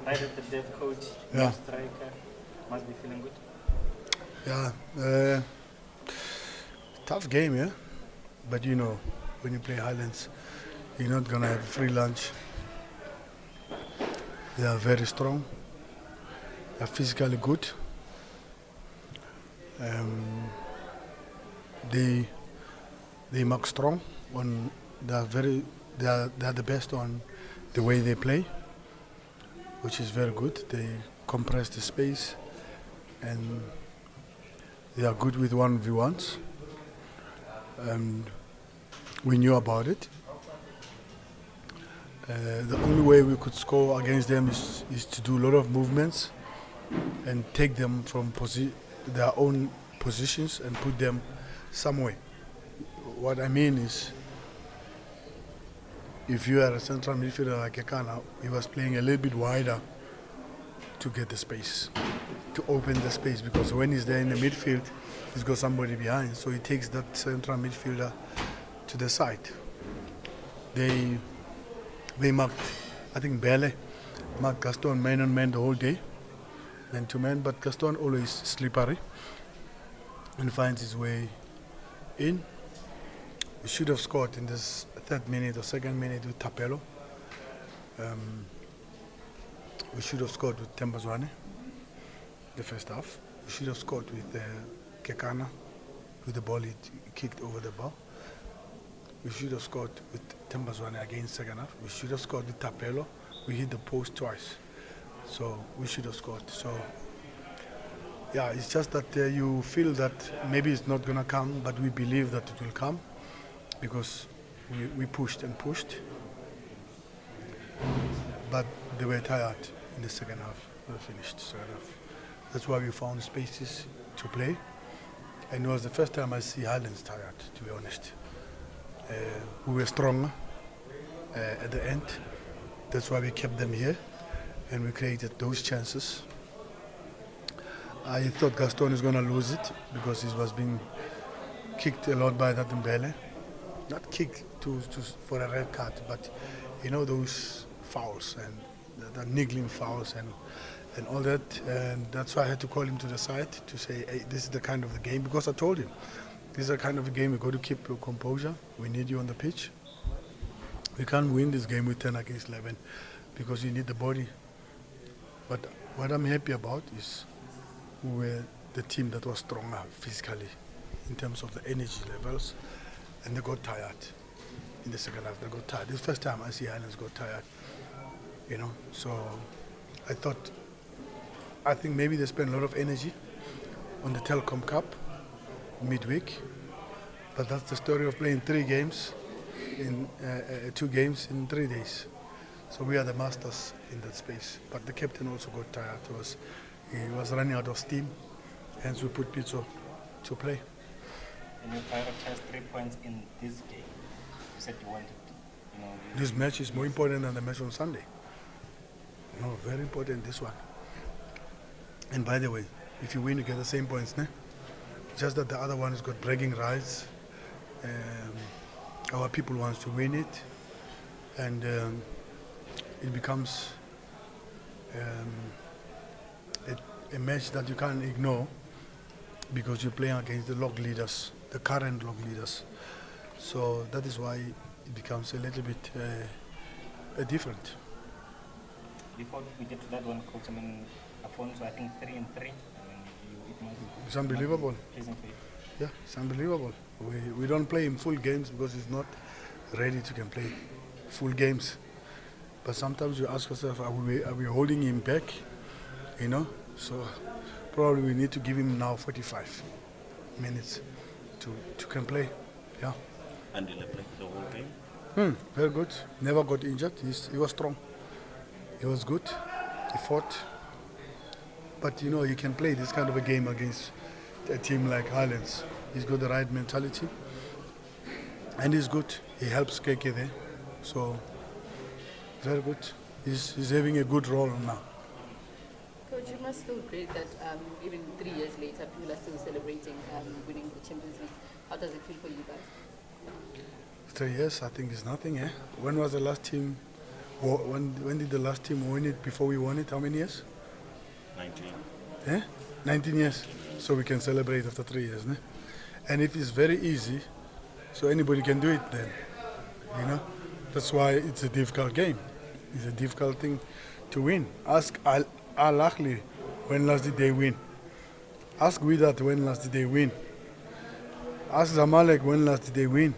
Right at the dev coach, Yeah. striker, must be feeling good. Yeah, tough game, yeah. But you know, when you play Highlands, you're not gonna have free lunch. They are very strong. They are physically good. Um, they they mark strong. On they are very they are the best on the way they play, which is very good. They compress the space and they are good with 1v1s. And we knew about it. The only way we could score against them is to do a lot of movements and take them from their own positions and put them somewhere. What I mean is, if you are a central midfielder like Ekana, he was playing a little bit wider to get the space, to open the space, because when he's there in the midfield, he's got somebody behind, so he takes that central midfielder to the side. They marked, I think Bele marked Gaston man on man the whole day, man to man, but Gaston always slippery and finds his way in. We should have scored in this third minute or second minute with Tapelo. We should have scored with Tembazwane the first half. We should have scored with Kekana with the ball he kicked over the bar. We should have scored with Tembazwane again second half. We should have scored with Tapelo. We hit the post twice. So we should have scored. So yeah, it's just that you feel that maybe it's not going to come, but we believe that it will come because we pushed and pushed. But they were tired in the second half. They finished second half. That's why we found spaces to play. And it was the first time I see Highlands tired, to be honest. We were stronger at the end. That's why we kept them here and we created those chances. I thought Gaston is going to lose it because he was being kicked a lot by that Mbele. Not kicked for a red card, but you know those fouls and the niggling fouls and all that. And that's why I had to call him to the side to say, hey, this is the kind of the game, because I told him, this is the kind of a game we got to keep your composure. We need you on the pitch. We can't win this game with 10 against 11 because you need the body. But what I'm happy about is we were the team that was stronger physically in terms of the energy levels, and they got tired in the second half. They got tired. This first time I see Highlands got tired, you know. So I think maybe they spent a lot of energy on the Telkom Cup midweek, but that's the story of playing 3 games in 2 games in 3 days. So we are the masters in that space. But the captain also got tired. He was running out of steam, hence we put Pitso to play. And you prioritized 3 points in this game. You said you wanted, This match is more important than the match on Sunday. No, very important, this one. And by the way, if you win, you get the same points, ne? Just that the other one has got bragging rights. Our people want to win it, and it becomes a match that you can't ignore because you're playing against the log leaders, the current log leaders. So that is why it becomes a little bit different. Before we get to that one, Coach, Afonso, I think 3-3. It must be, it's unbelievable. Pleasing for you. Yeah, it's unbelievable. We don't play him full games because he's not ready to can play full games. But sometimes you ask yourself, are we holding him back? You know? So probably we need to give him now 45 minutes to can play. Yeah. And he'll play the whole game? Very good. Never got injured. He was strong. He was good. He fought. But you know, he can play this kind of a game against a team like Highlands. He's got the right mentality. And he's good. He helps KK there. So, very good. He's having a good role now. Coach, you must feel great that even 3 years later, people are still celebrating winning the Champions League. How does it feel for you guys? 3 years, I think, is nothing, eh? When was the last team When did the last team win it before we won it? How many years? 19. Eh? 19 years. So we can celebrate after 3 years. Ne? And if it's very easy, so anybody can do it then. You know? That's why it's a difficult game. It's a difficult thing to win. Ask Al Ahly when last did they win. Ask Wydad when last did they win. Ask Zamalek when last did they win.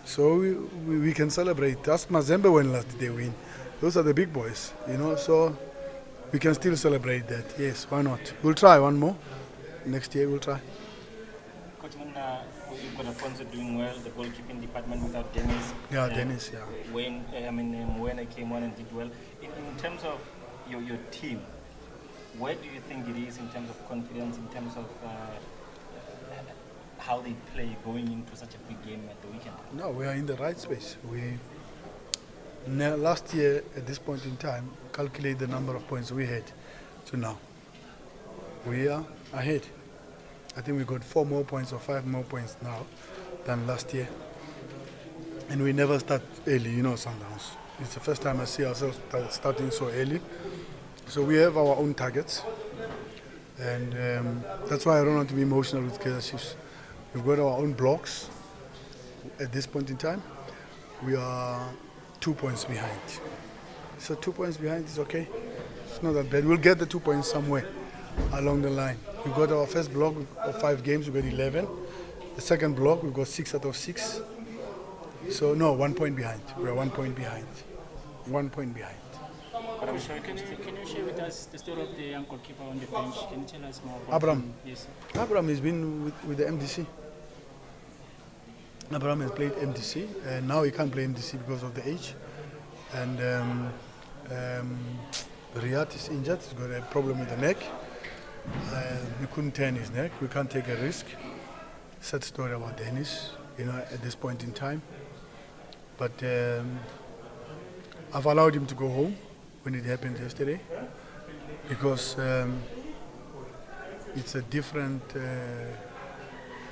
So we can celebrate. Ask Mazembe when last did they win. Those are the big boys, you know. So we can still celebrate that. Yes, why not? We'll try one more. Next year we'll try. Coach, you've got Afonso doing well, the goalkeeping department without Dennis. Yeah, Dennis, yeah. When I came on and did well. In terms of your team, where do you think it is in terms of confidence, in terms of how they play going into such a big game at the weekend? No, we are in the right space. Last year, at this point in time, calculate the number of points we had to now. We are ahead. I think we got 4 more points or 5 more points now than last year. And we never start early, you know, Sundowns. It's the first time I see ourselves starting so early. So we have our own targets. And that's why I don't want to be emotional with Kaizer Chiefs. We've got our own blocks at this point in time. We are 2 points behind. So 2 points behind is okay. It's not that bad. We'll get the 2 points somewhere along the line. We've got our first block of 5 games, we've got 11. The second block, we've got 6 out of 6. So no, 1 point behind. We're 1 point behind. 1 point behind. Can you share with us the story of the young goalkeeper on the bench? Can you tell us more about AbsaPrem. him? Yes, sir. AbsaPrem has been with the MDC. AbsaPrem has played MDC, and now he can't play MDC because of the age. And Riyad is injured. He's got a problem with the neck. We couldn't turn his neck. We can't take a risk. Sad story about Dennis, you know, at this point in time. But I've allowed him to go home when it happened yesterday because it's a different,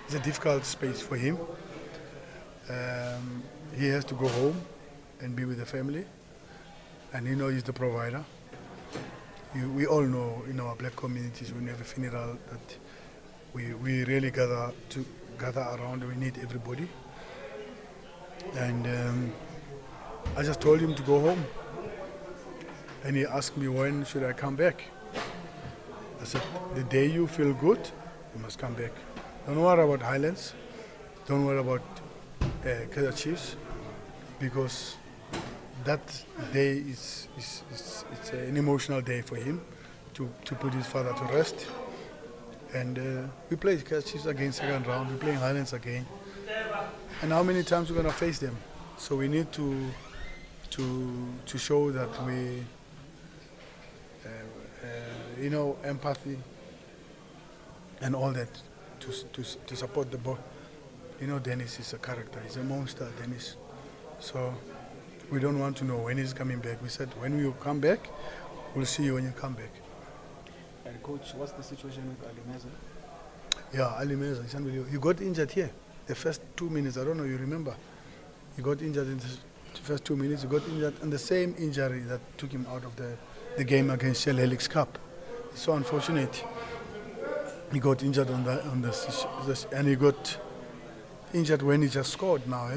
it's a difficult space for him. He has to go home and be with the family, and you know he's the provider. We all know in our black communities when we have a funeral that we really gather around. We need everybody, and I just told him to go home, and he asked me when should I come back. I said the day you feel good, you must come back. Don't worry about Highlands. Don't worry about Kaizer Chiefs, because that day is an emotional day for him to put his father to rest. And we play Kaizer Chiefs again second round. We're playing Highlands again. And how many times we're gonna face them? So we need to show that we, you know, empathy and all that to support the boy. You know, Dennis is a character. He's a monster, Dennis. So we don't want to know when he's coming back. We said, when you come back, we'll see you when you come back. Coach, what's the situation with Ali Meza? Yeah, Ali Meza, it's unbelievable. He got injured here. The first 2 minutes, I don't know, you remember? He got injured in the first 2 minutes. He got injured, and the same injury that took him out of the game against Shell Helix Cup. It's so unfortunate. He got injured on the and he got injured when he just scored now.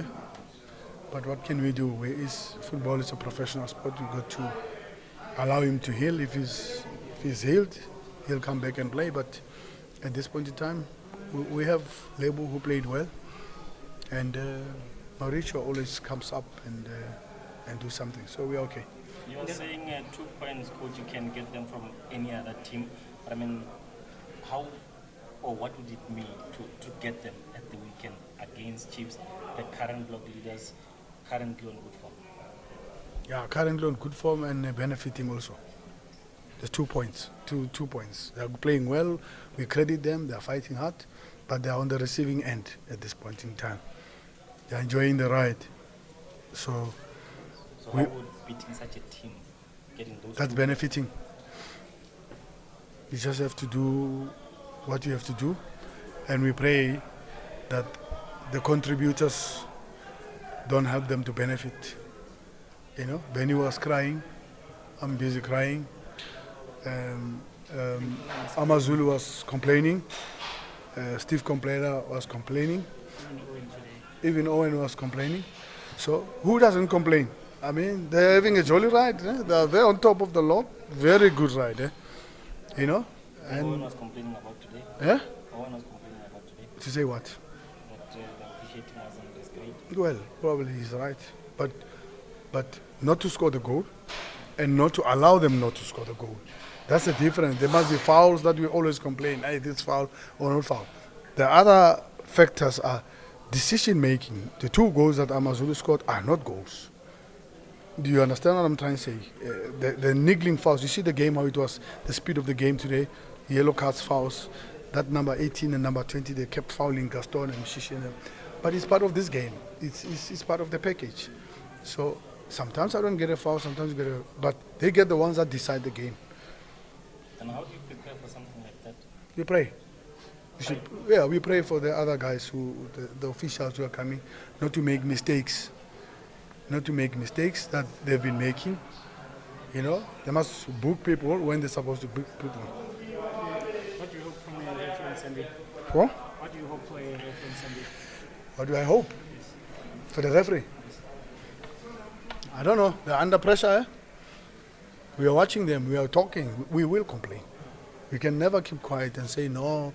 But what can we do? Football is a professional sport. We've got to allow him to heal. If he's healed, he'll come back and play. But at this point in time, we have Lebo who played well, and Mauricio always comes up and do something. So we're okay. You're saying 2 points, coach, you can get them from any other team. But I mean, how or what would it mean to get them at the weekend against Chiefs, the current block leaders, currently on good form? Yeah, currently on good form and benefiting also. There's 2 points, two points. They're playing well, we credit them, they're fighting hard, but they're on the receiving end at this point in time. They're enjoying the ride. So how would beating such a team, getting those that's benefiting. You just have to do what you have to do, and we pray that the contributors don't help them to benefit You know, Benny was crying. I'm busy crying. Amazulu was complaining. Steve Complainer was complaining. Even Owen was complaining. So who doesn't complain? I mean, they're having a jolly ride. They're on top of the log. Very good ride. You know. Owen was complaining about today. Yeah. Owen was complaining about today To say what? that the officiating wasn't as great. Well, probably he's right, but not to score the goal, and not to allow them not to score the goal. That's the difference. There must be fouls that we always complain, hey, this foul or not foul. The other factors are decision making. The 2 goals that Amazulu scored are not goals. Do you understand what I'm trying to say? The niggling fouls. You see the game, how it was, the speed of the game today, yellow cards, fouls. That number 18 and number 20, they kept fouling Gaston and Shishin. But it's part of this game. It's part of the package. So sometimes I don't get a foul, sometimes you get a... But they get the ones that decide the game. And how do you prepare for something like that? You pray. Yeah, we pray for the other guys, the officials who are coming, not to make mistakes. Not to make mistakes that they've been making. You know, they must book people when they're supposed to book people. What do you hope from a referee on Sunday? What? What do you hope for a referee on Sunday? What do I hope? For the referee? I don't know. They're under pressure. We are watching them. We are talking. We will complain. We can never keep quiet and say, no,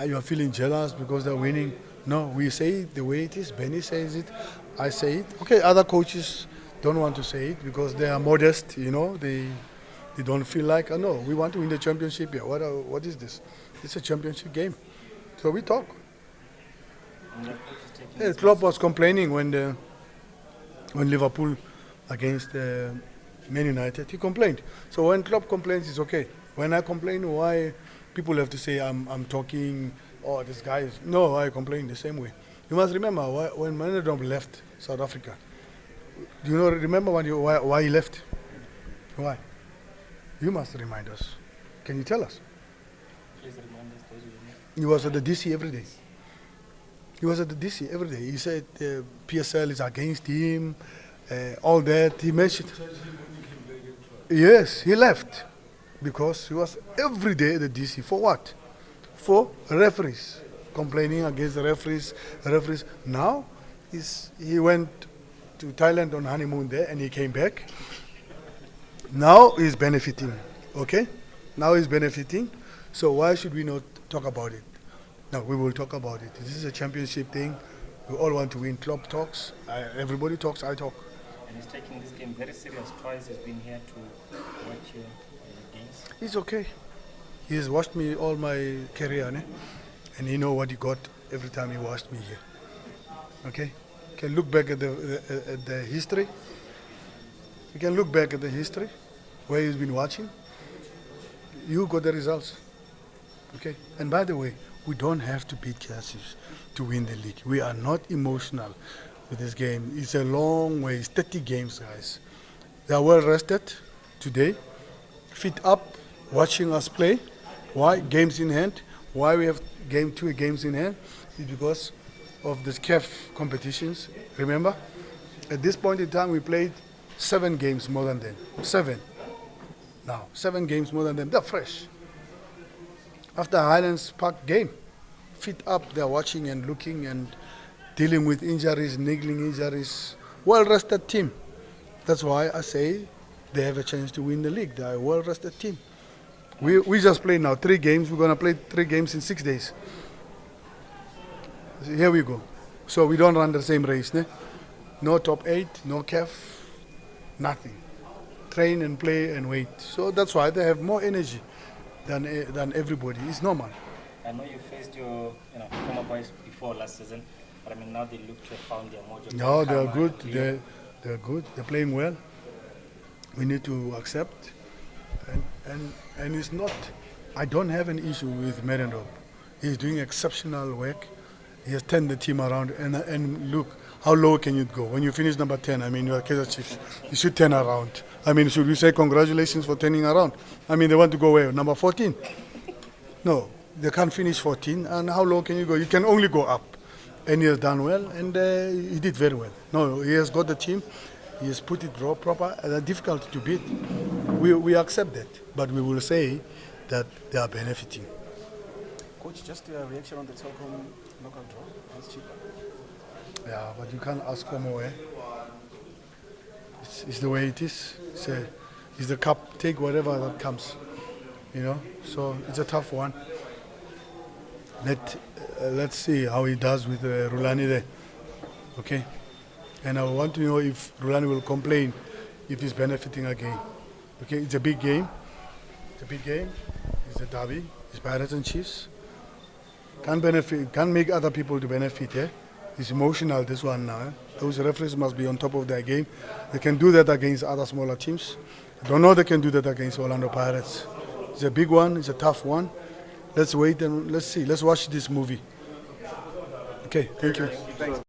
you are feeling jealous because they're winning. No, we say it the way it is. Benny says it. I say it. Okay, other coaches don't want to say it because they are modest, you know. They don't feel like, oh, no, we want to win the championship here. What is this? It's a championship game. So we talk. Yeah, Klopp was complaining when Liverpool against Man United. He complained. So when Klopp complains, it's okay. When I complain, why people have to say I'm talking, oh, this guy is... No, I complain the same way. You must remember when Manendorp left South Africa. Do you remember why he left? Why? You must remind us. Can you tell us? Please remind us those who don't know. He was at the DC every day. He was at the DC every day. He said PSL is against him, all that. He mentioned... Yes, he left because he was every day at the DC. For what? For referees. Complaining against the referees. Now, he went to Thailand on honeymoon there and he came back. Now he's benefiting, okay? Now he's benefiting. So why should we not talk about it? No, we will talk about it. This is a championship thing. We all want to win. Club talks. Everybody talks. I talk. And he's taking this game very serious. Twice he's been here to watch your games. It's okay. He has watched me all my career, né? And he know what he got every time he watched me here. Okay? You can look back at the history. You can look back at the history where he's been watching. You got the results. Okay? And by the way, we don't have to beat Chelsea to win the league. We are not emotional with this game. It's a long way. It's 30 games, guys. They are well rested today, fit up, watching us play. Why? Games in hand. Why we have two games in hand is because of the CAF competitions. Remember? At this point in time, we played 7 games more than them. 7. Now, 7 games more than them. They're fresh. After Highlands Park game, fit up, they're watching and looking and dealing with injuries, niggling injuries. Well-rested team. That's why I say they have a chance to win the league. They are a well-rested team. We just played now 3 games. We're going to play 3 games in 6 days. Here we go. So we don't run the same race. Ne? No top 8, no CAF, nothing. Train and play and wait. So that's why they have more energy than everybody. It's normal. I know you faced your former boys before last season, but I mean now they look to have found their mojo. No, they're good. They're good. They're playing well. We need to accept. And it's not, I don't have an issue with Merendorp. He's doing exceptional work. He has turned the team around. And look, how low can you go? When you finish number 10, I mean, you're Kaizer Chiefs. You should turn around. I mean, should we say congratulations for turning around? I mean, they want to go where? Number 14? No, they can't finish 14. And how low can you go? You can only go up. And he has done well, and he did very well. No, he has got the team. He has put it raw, proper, and they're difficult to beat. We accept that, but we will say that they are benefiting. Coach, just your reaction on the Telkom local draw. That's cheaper. Yeah, but you can't ask for more. Eh? It's the way it is. It's the cup. Take whatever that comes. You know. So it's a tough one. Let's see how he does with Rulani there. Okay. And I want to know if Rulani will complain if he's benefiting again. Okay. It's a big game. It's a big game. It's a derby. It's Pirates and Chiefs. Can't make other people to benefit. Eh? It's emotional, this one now. Those referees must be on top of their game. They can do that against other smaller teams. I don't know they can do that against Orlando Pirates. It's a big one. It's a tough one. Let's wait and let's see. Let's watch this movie. Okay, thank you.